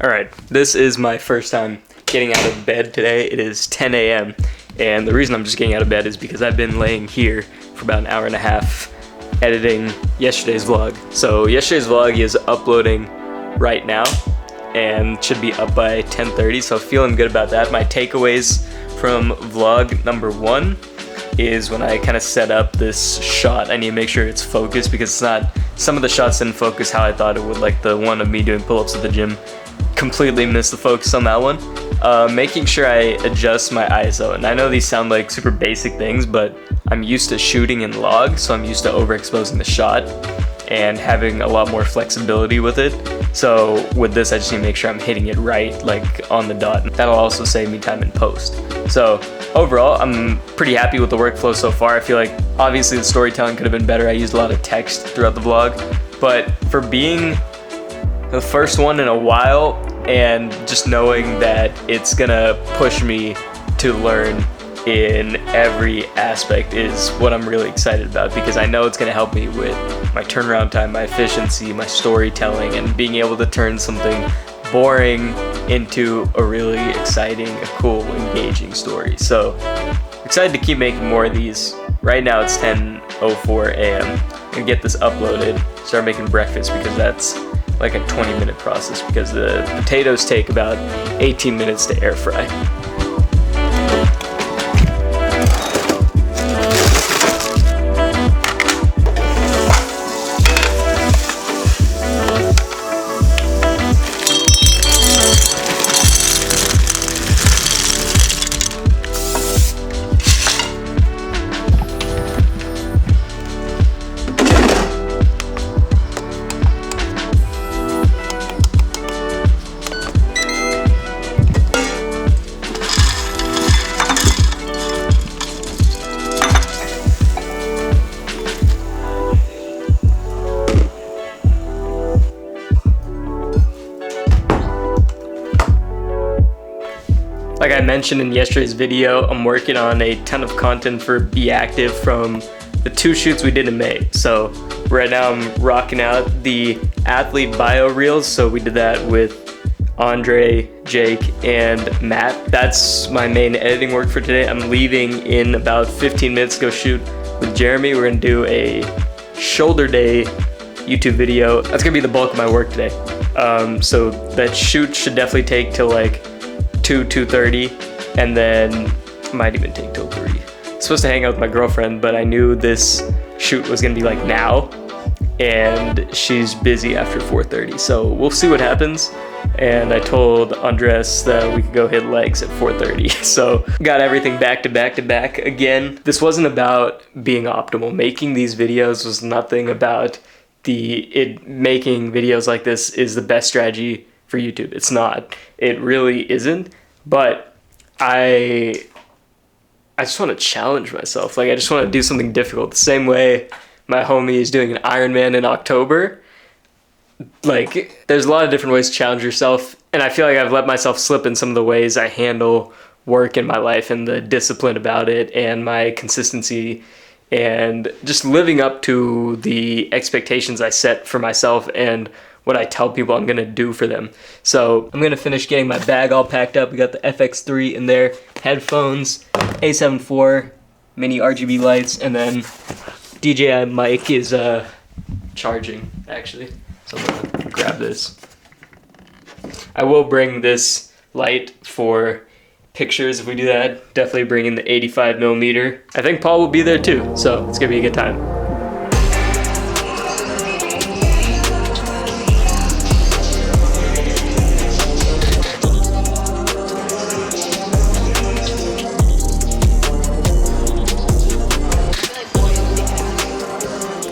Alright, this is my first time getting out of bed today. It is 10 a.m. and the reason I'm just getting out of bed is because I've been laying here for about an hour and a half editing yesterday's vlog. So yesterday's vlog is uploading right now and should be up by 10:30, so feeling good about that. My takeaways from vlog number 1 is when I kind of set up this shot, I need to make sure it's focused because it's not, some of the shots didn't focus how I thought it would, like the one of me doing pull-ups at the gym. Completely missed the focus on that one. Making sure I adjust my ISO, and I know these sound like super basic things, but I'm used to shooting in log, so I'm used to overexposing the shot and having a lot more flexibility with it. So with this, I just need to make sure I'm hitting it right, like on the dot. That'll also save me time in post. So overall, I'm pretty happy with the workflow so far. I feel like obviously the storytelling could have been better. I used a lot of text throughout the vlog, but for being the first one in a while and just knowing that it's gonna push me to learn in every aspect is what I'm really excited about, because I know it's gonna help me with my turnaround time, my efficiency, my storytelling, and being able to turn something boring into a really exciting, a cool, engaging story. So excited to keep making more of these. Right now it's 10:04 a.m. I'm gonna get this uploaded, start making breakfast, because that's like a 20-minute process because the potatoes take about 18 minutes to air fry. Like I mentioned in yesterday's video, I'm working on a ton of content for Be Active from the 2 shoots we did in May. So right now I'm rocking out the athlete bio reels. So we did that with Andre, Jake, and Matt. That's my main editing work for today. I'm leaving in about 15 minutes to go shoot with Jeremy. We're gonna do a shoulder day YouTube video. That's gonna be the bulk of my work today. So that shoot should definitely take till like 2:30, and then might even take till 3. I'm supposed to hang out with my girlfriend, but I knew this shoot was gonna be like now, and she's busy after 4:30, so we'll see what happens. And I told Andres that we could go hit legs at 4:30, so got everything back to back to back again. This wasn't about being optimal. Making these videos was nothing about making videos like this is the best strategy for YouTube. It's not. It really isn't. But I just want to challenge myself. Like, I just want to do something difficult. The same way my homie is doing an Ironman in October. Like, there's a lot of different ways to challenge yourself, and I feel like I've let myself slip in some of the ways I handle work in my life and the discipline about it and my consistency and just living up to the expectations I set for myself and what I tell people I'm gonna do for them. So I'm gonna finish getting my bag all packed up. We got the FX3 in there, headphones, A7 IV, mini RGB lights, and then DJI mic is charging actually. So I'm gonna grab this. I will bring this light for pictures if we do that. Definitely bring in the 85mm. I think Paul will be there too, so it's gonna be a good time.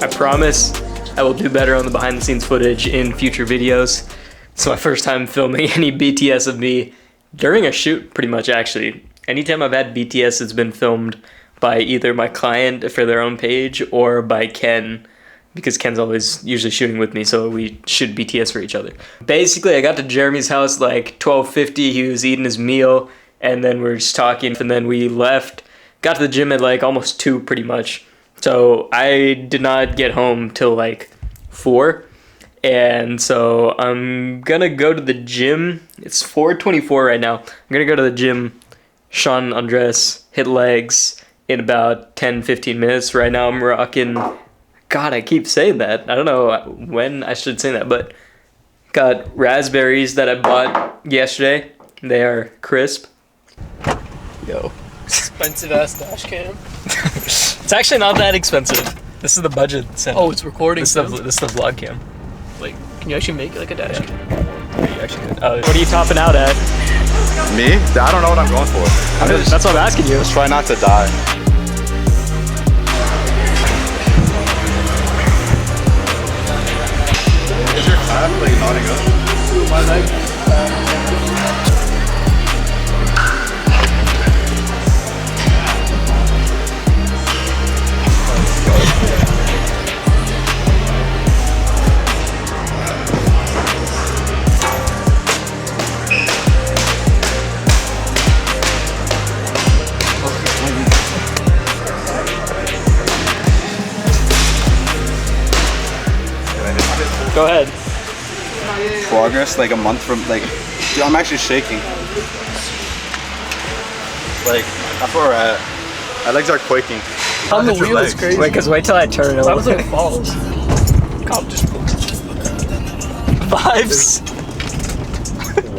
I promise I will do better on the behind the scenes footage in future videos. It's my first time filming any BTS of me during a shoot, pretty much actually. Anytime I've had BTS, it's been filmed by either my client for their own page or by Ken, because Ken's always usually shooting with me, so we shoot BTS for each other. Basically, I got to Jeremy's house like 12:50, he was eating his meal, and then we were just talking, and then we left, got to the gym at like almost 2 pretty much. So I did not get home till like 4, And so I'm gonna go to the gym. It's 4:24 right now. I'm gonna go to the gym, Sean Andres, hit legs in about 10-15 minutes. Right now I'm rocking, God, I keep saying that. I don't know when I should say that, but got raspberries that I bought yesterday. They are crisp. Yo. Expensive ass dash cam. It's actually not that expensive. This is the budget setup. Oh, it's recording. This is the vlog cam. Like, can you actually make it like a dash cam? Yeah, you actually could. What are you topping out at? Me? I don't know what I'm going for. That's what I'm asking you. Just try not to die. Is your clap like nodding up? My leg. Go ahead. Progress like a month from like, dude, I'm actually shaking. Like that's where we're at. My legs are quaking. On the wheel is crazy. Wait till I turn it. Sounds like it falls. Cop just Vibes.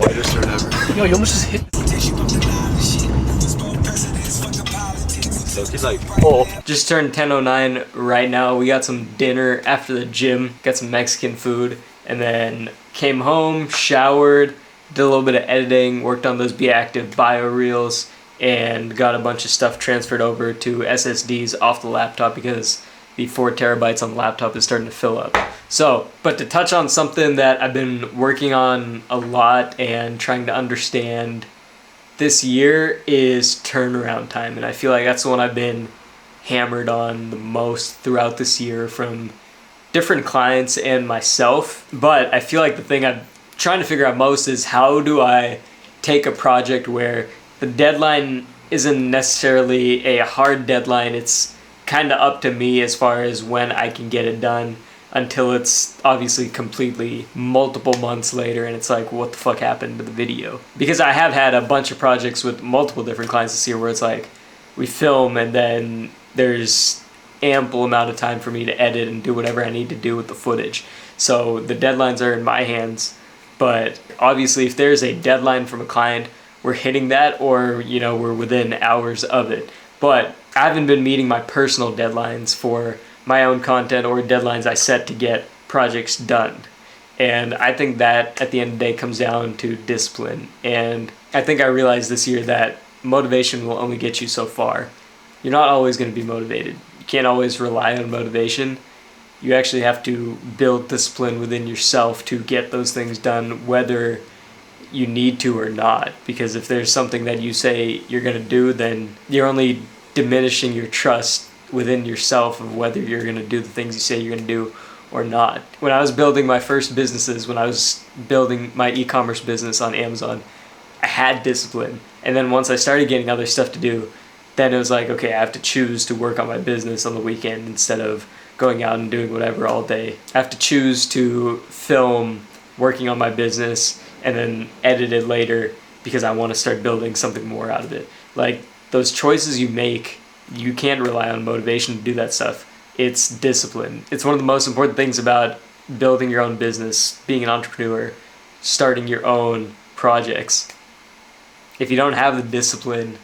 Whitest turn ever. Yo, you almost just hit. So it's like, Just turned 10:09 right now. We got some dinner after the gym. Got some Mexican food, and then came home, showered, did a little bit of editing, worked on those Be Active bio reels, and got a bunch of stuff transferred over to SSDs off the laptop because the 4 terabytes on the laptop is starting to fill up. So, but to touch on something that I've been working on a lot and trying to understand this year is turnaround time, and I feel like that's the one I've been hammered on the most throughout this year from different clients and myself. But I feel like the thing I'm trying to figure out most is how do I take a project where the deadline isn't necessarily a hard deadline, it's kind of up to me as far as when I can get it done, until it's obviously completely multiple months later and it's like, what the fuck happened to the video? Because I have had a bunch of projects with multiple different clients this year where it's like, we film and then there's ample amount of time for me to edit and do whatever I need to do with the footage. So the deadlines are in my hands, but obviously if there's a deadline from a client, we're hitting that, or we're within hours of it. But I haven't been meeting my personal deadlines for my own content or deadlines I set to get projects done. And I think that at the end of the day comes down to discipline. And I think I realized this year that motivation will only get you so far. You're not always going to be motivated. You can't always rely on motivation. You actually have to build discipline within yourself to get those things done, whether you need to or not. Because if there's something that you say you're going to do, then you're only diminishing your trust within yourself of whether you're going to do the things you say you're going to do or not. When I was building my first businesses, when I was building my e-commerce business on Amazon, I had discipline. And then once I started getting other stuff to do, then it was like, okay, I have to choose to work on my business on the weekend instead of going out and doing whatever all day. I have to choose to film working on my business and then edit it later because I want to start building something more out of it. Like, those choices you make, you can't rely on motivation to do that stuff. It's discipline. It's one of the most important things about building your own business, being an entrepreneur, starting your own projects. If you don't have the discipline,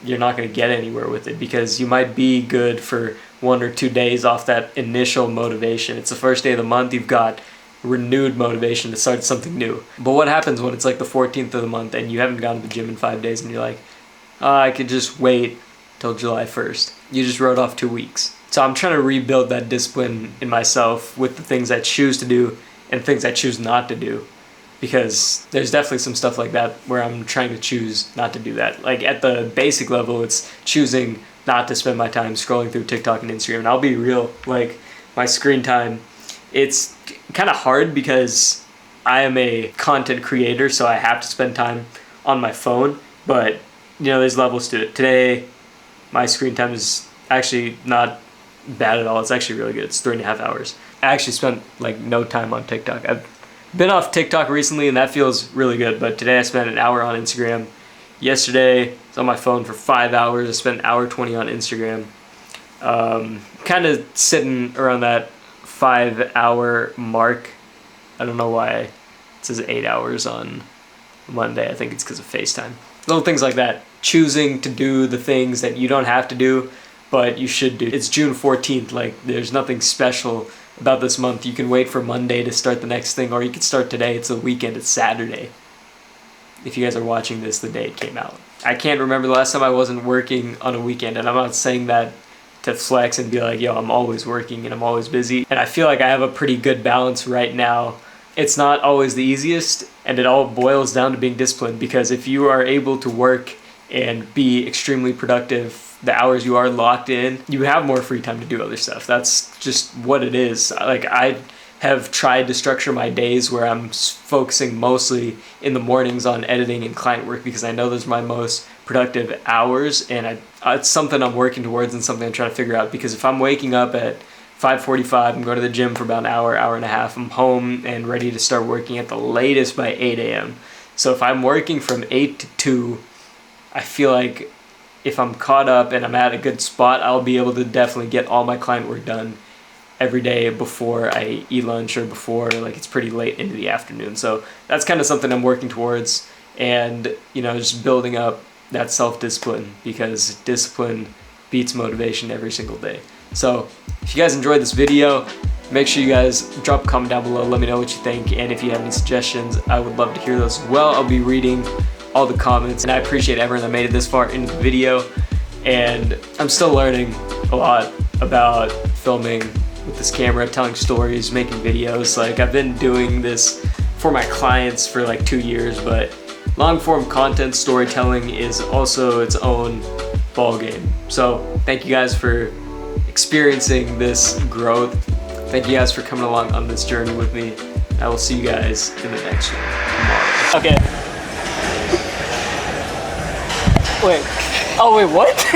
you're not going to get anywhere with it, because you might be good for 1 or 2 days off that initial motivation. It's the first day of the month, you've got renewed motivation to start something new. But what happens when it's like the 14th of the month and you haven't gone to the gym in 5 days and you're like, I could just wait till July 1st. You just wrote off 2 weeks. So I'm trying to rebuild that discipline in myself with the things I choose to do and things I choose not to do. Because there's definitely some stuff like that where I'm trying to choose not to do that. Like, at the basic level, it's choosing not to spend my time scrolling through TikTok and Instagram. And I'll be real, like, my screen time, it's kind of hard because I am a content creator, so I have to spend time on my phone. But, there's levels to it. Today, my screen time is actually not bad at all. It's actually really good. It's 3.5 hours. I actually spent like no time on TikTok. I've been off TikTok recently and that feels really good, but today I spent an hour on Instagram. Yesterday I was on my phone for 5 hours. I spent an hour 20 on Instagram. Kind of sitting around that 5 hour mark. I don't know why it says 8 hours on Monday. I think it's because of FaceTime. Little things like that. Choosing to do the things that you don't have to do, but you should do. It's June 14th. Like, there's nothing special about this month. You can wait for Monday to start the next thing, or you can start today. It's a weekend. It's Saturday. If you guys are watching this the day it came out. I can't remember the last time I wasn't working on a weekend, and I'm not saying that to flex and be like, yo, I'm always working and I'm always busy. And I feel like I have a pretty good balance right now. It's not always the easiest, and it all boils down to being disciplined, because if you are able to work and be extremely productive the hours you are locked in, you have more free time to do other stuff. That's just what it is. Like, I have tried to structure my days where I'm focusing mostly in the mornings on editing and client work, because I know those are my most productive hours, and it's something I'm working towards and something I'm trying to figure out. Because if I'm waking up at 5:45, I'm going to the gym for about an hour, hour and a half, I'm home and ready to start working at the latest by 8 a.m. So if I'm working from 8 to 2, I feel like if I'm caught up and I'm at a good spot, I'll be able to definitely get all my client work done every day before I eat lunch, or before like it's pretty late into the afternoon. So that's kind of something I'm working towards, and just building up that self-discipline, because discipline beats motivation every single day. So if you guys enjoyed this video, make sure you guys drop a comment down below. Let me know what you think, and if you have any suggestions, I would love to hear those as well. I'll be reading all the comments, and I appreciate everyone that made it this far into the video. And I'm still learning a lot about filming with this camera, telling stories, making videos. Like, I've been doing this for my clients for like 2 years, but long form content storytelling is also its own ball game. So thank you guys for experiencing this growth. Thank you guys for coming along on this journey with me. I will see you guys in the next one tomorrow. Okay. Wait. Oh wait, what?